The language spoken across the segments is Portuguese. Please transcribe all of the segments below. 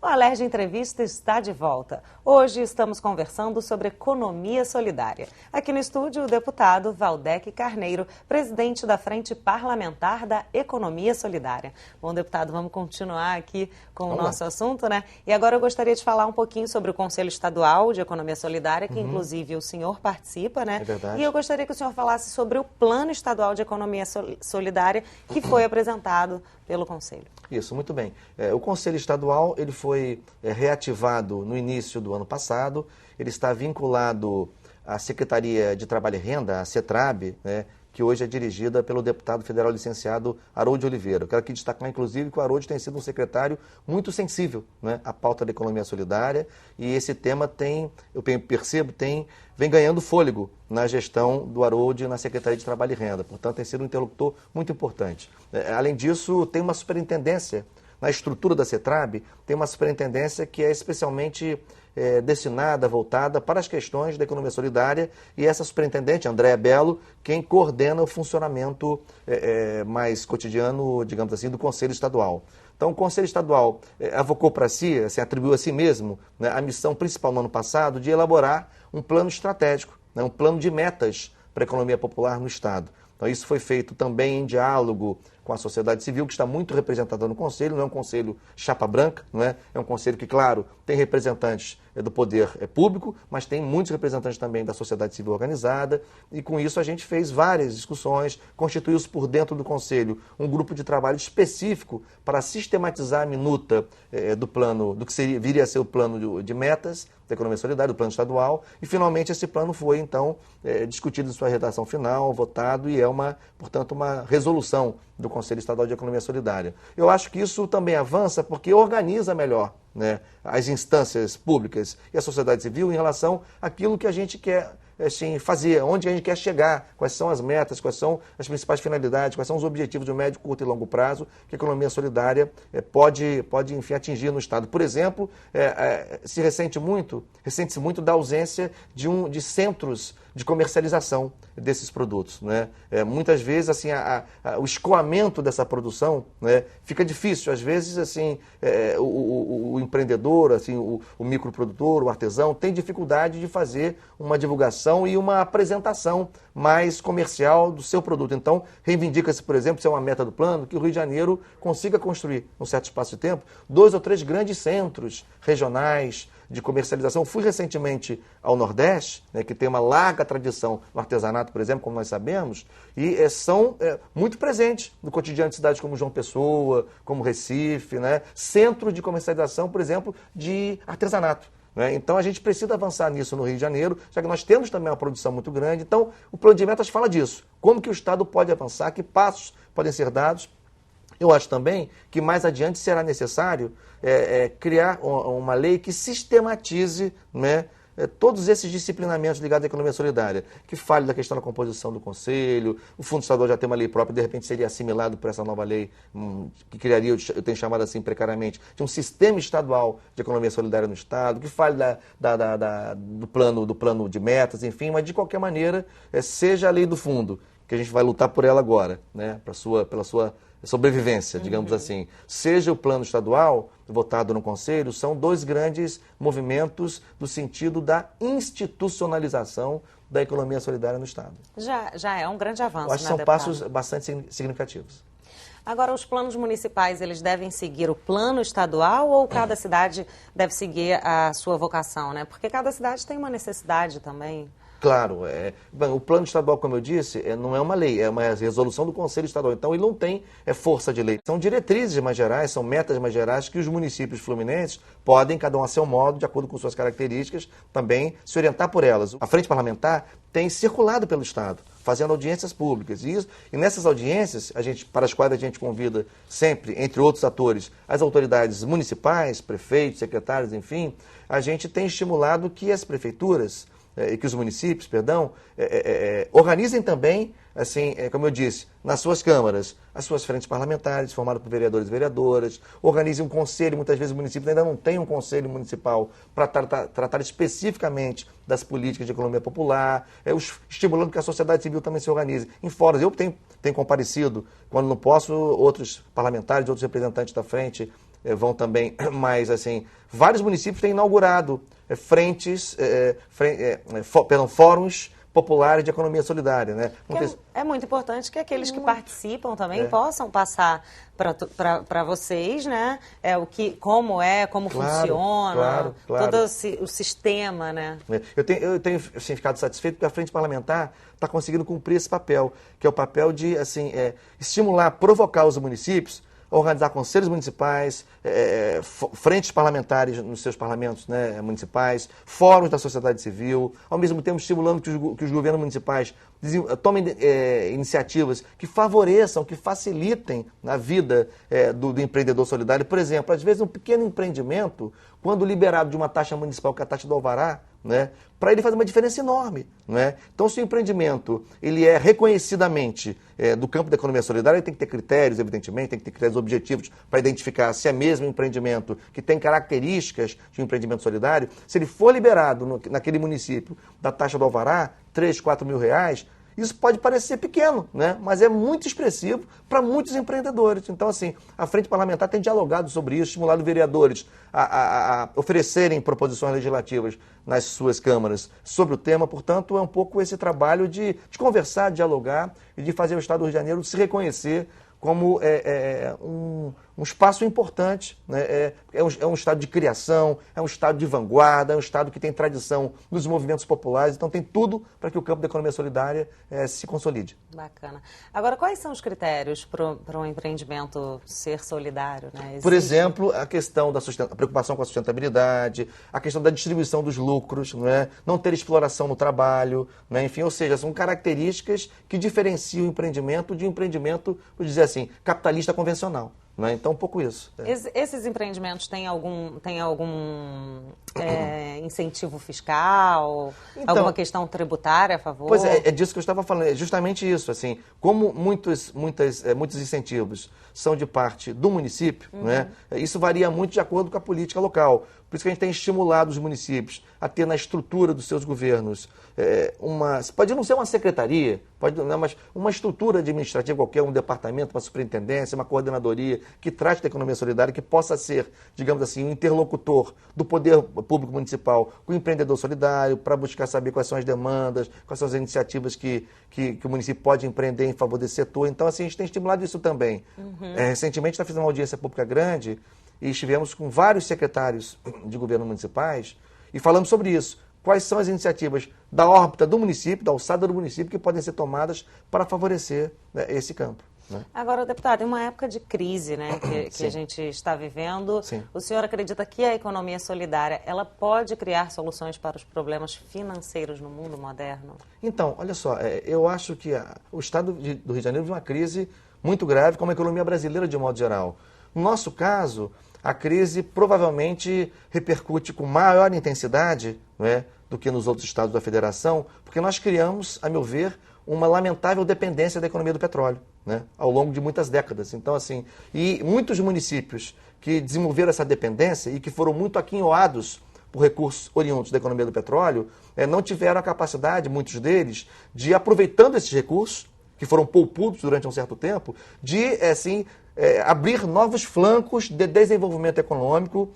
O Alerj Entrevista está de volta. Hoje estamos conversando sobre economia solidária. Aqui no estúdio, o deputado Valdec Carneiro, presidente da Frente Parlamentar da Economia Solidária. Bom, deputado, vamos continuar aqui com o nosso assunto, né? E agora eu gostaria de falar um pouquinho sobre o Conselho Estadual de Economia Solidária, que inclusive o senhor participa, né? É verdade. E eu gostaria que o senhor falasse sobre o Plano Estadual de Economia Solidária, que foi apresentado pelo Conselho. Isso, muito bem. O Conselho Estadual ele foi reativado no início do ano passado. Ele está vinculado à Secretaria de Trabalho e Renda, a CETRAB, né, que hoje é dirigida pelo deputado federal licenciado Harold Oliveira. Eu quero aqui destacar, inclusive, que o Harold tem sido um secretário muito sensível, né, à pauta da economia solidária, e esse tema eu percebo, vem ganhando fôlego na gestão do Harold na Secretaria de Trabalho e Renda. Portanto, tem sido um interlocutor muito importante. Além disso, tem uma superintendência, na estrutura da CETRAB, tem uma superintendência que é especialmente destinada, voltada para as questões da economia solidária, e essa superintendente, Andréa Belo, quem coordena o funcionamento mais cotidiano, digamos assim, do Conselho Estadual. Então, o Conselho Estadual avocou para si, assim, atribuiu a si mesmo, né, a missão principal no ano passado de elaborar um plano estratégico, né, um plano de metas para a economia popular no Estado. Então, isso foi feito também em diálogo com a sociedade civil, que está muito representada no Conselho. Não é um Conselho chapa branca, não é? É um Conselho que, claro, tem representantes do poder público, mas tem muitos representantes também da sociedade civil organizada, e com isso a gente fez várias discussões, constituiu-se por dentro do Conselho um grupo de trabalho específico para sistematizar a minuta do plano, do que viria a ser o plano de metas da economia solidária, do plano estadual, e finalmente esse plano foi, então, discutido em sua redação final, votado, e portanto, uma resolução do Conselho Estadual de Economia Solidária. Eu acho que isso também avança porque organiza melhor, né, as instâncias públicas e a sociedade civil em relação àquilo que a gente quer fazer, onde a gente quer chegar, quais são as metas, quais são as principais finalidades, quais são os objetivos de médio, curto e longo prazo que a economia solidária pode enfim, atingir no Estado. Por exemplo, se ressente-se muito da ausência de centros de comercialização desses produtos, né? Muitas vezes assim, o escoamento dessa produção, né, fica difícil. Às vezes assim, o empreendedor, assim, o microprodutor, o artesão, tem dificuldade de fazer uma divulgação e uma apresentação mais comercial do seu produto. Então, reivindica-se, por exemplo, se é uma meta do plano, que o Rio de Janeiro consiga construir, num certo espaço de tempo, 2 ou 3 grandes centros regionais de comercialização. Fui recentemente ao Nordeste, né, que tem uma larga tradição no artesanato, por exemplo, como nós sabemos, e são muito presentes no cotidiano de cidades como João Pessoa, como Recife, né, centro de comercialização, por exemplo, de artesanato. Então, a gente precisa avançar nisso no Rio de Janeiro, já que nós temos também uma produção muito grande. Então, o Plano de Metas fala disso. Como que o Estado pode avançar, que passos podem ser dados. Eu acho também que mais adiante será necessário criar uma lei que sistematize, né, todos esses disciplinamentos ligados à economia solidária, que fale da questão da composição do Conselho. O Fundo Estadual já tem uma lei própria, de repente seria assimilado por essa nova lei, que criaria, eu tenho chamado assim precariamente, de um sistema estadual de economia solidária no Estado, que fale do plano de metas, enfim, mas de qualquer maneira, seja a lei do fundo, que a gente vai lutar por ela agora, né, pela sua sobrevivência, digamos assim. Seja o plano estadual, votado no Conselho, são 2 grandes movimentos no sentido da institucionalização da economia solidária no Estado. Já é um grande avanço, eu acho que são passos bastante significativos. Agora, os planos municipais, eles devem seguir o plano estadual ou cada cidade deve seguir a sua vocação, né? Porque cada cidade tem uma necessidade também. Claro, o plano estadual, como eu disse, não é uma lei, é uma resolução do Conselho Estadual. Então, ele não tem força de lei. São diretrizes mais gerais, são metas mais gerais que os municípios fluminenses podem, cada um a seu modo, de acordo com suas características, também se orientar por elas. A Frente Parlamentar tem circulado pelo Estado, fazendo audiências públicas. E nessas audiências, para as quais a gente convida sempre, entre outros atores, as autoridades municipais, prefeitos, secretários, enfim, a gente tem estimulado que as prefeituras e que os municípios, perdão, organizem também, assim, como eu disse, nas suas câmaras, as suas frentes parlamentares, formadas por vereadores e vereadoras, organizem um conselho, muitas vezes o município ainda não tem um conselho municipal para tratar especificamente das políticas de economia popular, estimulando que a sociedade civil também se organize. Em fóruns, eu tenho comparecido, quando não posso, outros parlamentares, outros representantes da frente vão também, mas assim, vários municípios têm inaugurado fóruns populares de economia solidária, né? É muito importante que aqueles que participam também possam passar para vocês, né? Como funciona, claro. todo o sistema, né? Eu tenho assim, ficado satisfeito porque a Frente Parlamentar está conseguindo cumprir esse papel, que é o papel de assim, estimular, provocar os municípios, organizar conselhos municipais, frentes parlamentares nos seus parlamentos, né, municipais, fóruns da sociedade civil, ao mesmo tempo estimulando que os governos municipais tomem iniciativas que favoreçam, que facilitem a vida do empreendedor solidário. Por exemplo, às vezes um pequeno empreendimento, quando liberado de uma taxa municipal, que é a taxa do alvará, né, para ele fazer uma diferença enorme. Né? Então, se o empreendimento ele é reconhecidamente do campo da economia solidária, ele tem que ter critérios, evidentemente, tem que ter critérios objetivos para identificar se é mesmo um empreendimento que tem características de um empreendimento solidário. Se ele for liberado naquele município da taxa do alvará, 3, 4 mil reais, isso pode parecer pequeno, né? Mas é muito expressivo para muitos empreendedores. Então, assim, a Frente Parlamentar tem dialogado sobre isso, estimulado vereadores a oferecerem proposições legislativas nas suas câmaras sobre o tema. Portanto, é um pouco esse trabalho de conversar, dialogar e de fazer o Estado do Rio de Janeiro se reconhecer como um espaço importante, né? É um estado de criação, é um estado de vanguarda, é um estado que tem tradição nos movimentos populares, então tem tudo para que o campo da economia solidária se consolide. Bacana. Agora, quais são os critérios para um empreendimento ser solidário? Né? Por exemplo, a questão a preocupação com a sustentabilidade, a questão da distribuição dos lucros, não ter exploração no trabalho, né? Enfim, ou seja, são características que diferenciam o empreendimento de um empreendimento, vou dizer assim, capitalista convencional. Né? Então, um pouco isso. Esses empreendimentos têm algum incentivo fiscal, então, alguma questão tributária a favor? Pois é disso que eu estava falando, é justamente isso. Assim, como muitos incentivos são de parte do município, né? Isso varia muito de acordo com a política local. Por isso que a gente tem estimulado os municípios a ter na estrutura dos seus governos pode não ser uma secretaria, mas uma estrutura administrativa qualquer, um departamento, uma superintendência, uma coordenadoria que trate da economia solidária, que possa ser, digamos assim, um interlocutor do poder público municipal com o empreendedor solidário para buscar saber quais são as demandas, quais são as iniciativas que o município pode empreender em favor desse setor. Então, assim, a gente tem estimulado isso também. Recentemente, nós fizemos uma audiência pública grande e estivemos com vários secretários de governo municipais e falamos sobre isso. Quais são as iniciativas da órbita do município, da alçada do município, que podem ser tomadas para favorecer, né, esse campo. Né? Agora, deputado, em uma época de crise, né, que a gente está vivendo, o senhor acredita que a economia solidária ela pode criar soluções para os problemas financeiros no mundo moderno? Então, olha só, eu acho que o Estado do Rio de Janeiro vive uma crise muito grave, como a economia brasileira de modo geral. No nosso caso, a crise provavelmente repercute com maior intensidade, né, do que nos outros estados da federação, porque nós criamos, a meu ver, uma lamentável dependência da economia do petróleo, né, ao longo de muitas décadas. Então, assim, e muitos municípios que desenvolveram essa dependência e que foram muito aquinhoados por recursos oriundos da economia do petróleo, não tiveram a capacidade, muitos deles, de, aproveitando esses recursos, que foram poupudos durante um certo tempo, de, assim, abrir novos flancos de desenvolvimento econômico,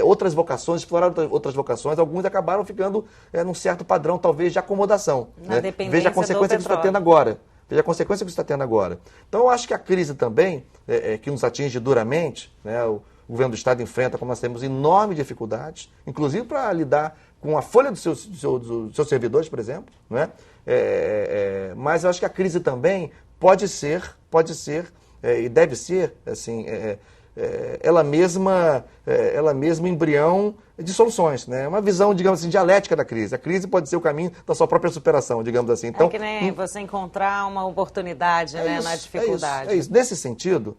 outras vocações, explorar outras vocações. Alguns acabaram ficando num certo padrão, talvez, de acomodação. Né? Veja a consequência que isso está tendo agora. Veja a consequência que isso está tendo agora. Então, eu acho que a crise também, que nos atinge duramente, né, o governo do Estado enfrenta, como nós temos, enormes dificuldades, inclusive para lidar com a folha dos seus servidores, por exemplo. Né? Mas eu acho que a crise também pode ser e deve ser, assim, ela mesma embrião de soluções, né? Uma visão, digamos assim, dialética da crise. A crise pode ser o caminho da sua própria superação, digamos assim. Então, que nem você encontrar uma oportunidade, né, na dificuldade. É isso. Nesse sentido,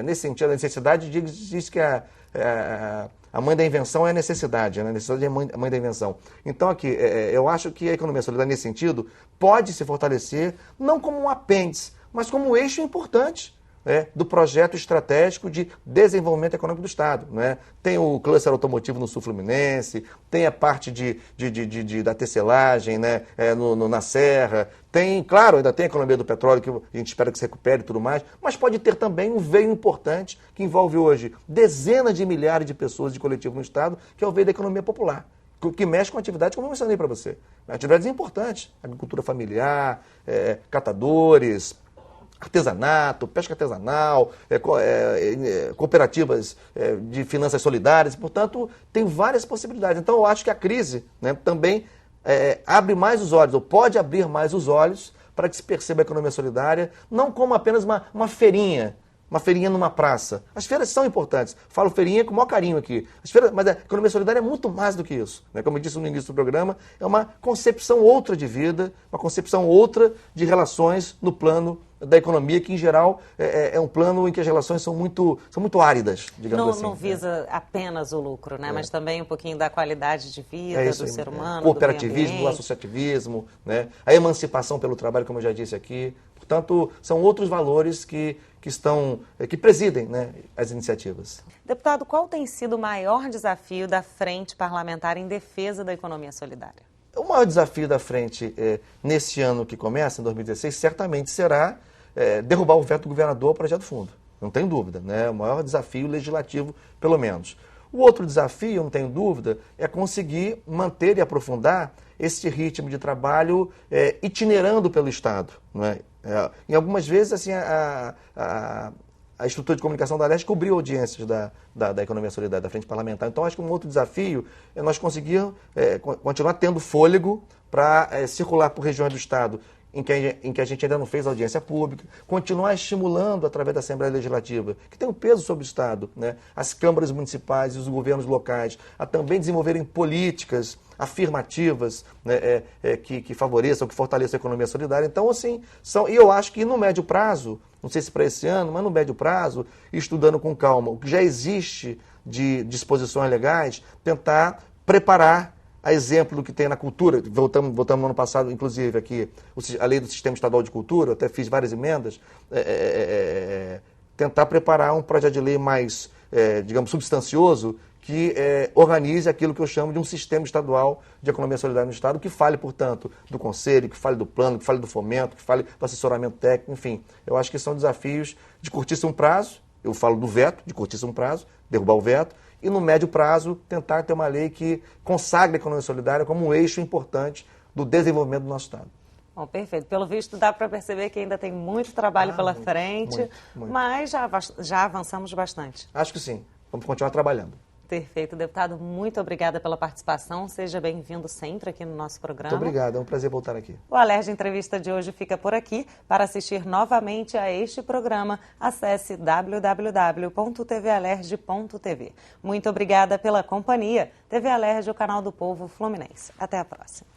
Nesse sentido, a necessidade diz que a mãe da invenção é a necessidade, né? A necessidade é a mãe da invenção. Então, aqui, eu acho que a economia solidária, nesse sentido, pode se fortalecer, não como um apêndice, mas como um eixo importante do projeto estratégico de desenvolvimento econômico do Estado. Né? Tem o cluster automotivo no Sul Fluminense, tem a parte da tecelagem, né? Na Serra, tem, claro, ainda tem a economia do petróleo, que a gente espera que se recupere e tudo mais, mas pode ter também um veio importante que envolve hoje dezenas de milhares de pessoas de coletivo no Estado, que é o veio da economia popular, que mexe com atividades, como eu mencionei para você. Atividades importantes, agricultura familiar, catadores, artesanato, pesca artesanal, cooperativas de finanças solidárias, portanto, tem várias possibilidades. Então, eu acho que a crise, né, também abre mais os olhos, ou pode abrir mais os olhos para que se perceba a economia solidária, não como apenas uma feirinha numa praça. As feiras são importantes. Falo feirinha com o maior carinho aqui. Mas a economia solidária é muito mais do que isso. Né? Como eu disse no início do programa, é uma concepção outra de vida, uma concepção outra de relações no plano da economia, que em geral é um plano em que as relações são muito áridas, digamos assim. Não visa apenas o lucro, né? Mas também um pouquinho da qualidade de vida do ser humano, cooperativismo, do associativismo, né? A emancipação pelo trabalho, como eu já disse aqui. Portanto, são outros valores que presidem, né, as iniciativas. Deputado, qual tem sido o maior desafio da Frente Parlamentar em defesa da economia solidária? O maior desafio da frente nesse ano que começa, em 2016, certamente será derrubar o veto do governador ao projeto do fundo. Não tenho dúvida, né? O maior desafio legislativo, pelo menos. O outro desafio, não tenho dúvida, é conseguir manter e aprofundar esse ritmo de trabalho itinerando pelo Estado. Não é? Em algumas vezes, assim, a estrutura de comunicação da Leste cobriu audiências da economia solidária, da frente parlamentar. Então, acho que um outro desafio é nós conseguir continuar tendo fôlego para circular por regiões do Estado em que a gente ainda não fez audiência pública, continuar estimulando através da Assembleia Legislativa, que tem um peso sobre o Estado, né? As câmaras municipais e os governos locais, a também desenvolverem políticas afirmativas, né, que favoreçam, que fortaleçam a economia solidária. Então, assim, e eu acho que no médio prazo, não sei se para esse ano, mas no médio prazo, estudando com calma o que já existe de disposições legais, tentar preparar a exemplo do que tem na cultura. Voltamos no ano passado, inclusive, aqui, a lei do Sistema Estadual de Cultura, eu até fiz várias emendas, tentar preparar um projeto de lei mais, digamos, substancioso, que organize aquilo que eu chamo de um sistema estadual de economia solidária no Estado, que fale, portanto, do conselho, que fale do plano, que fale do fomento, que fale do assessoramento técnico, enfim. Eu acho que são desafios de curtíssimo prazo, eu falo do veto, de curtíssimo prazo, derrubar o veto, e no médio prazo tentar ter uma lei que consagre a economia solidária como um eixo importante do desenvolvimento do nosso Estado. Bom, perfeito. Pelo visto, dá para perceber que ainda tem muito trabalho pela frente, muito. Mas já avançamos bastante. Acho que sim. Vamos continuar trabalhando. Perfeito, deputado. Muito obrigada pela participação. Seja bem-vindo sempre aqui no nosso programa. Muito obrigado. É um prazer voltar aqui. O Alerj Entrevista de hoje fica por aqui. Para assistir novamente a este programa, acesse www.tvalerj.tv. Muito obrigada pela companhia. TV Alerj, o canal do povo fluminense. Até a próxima.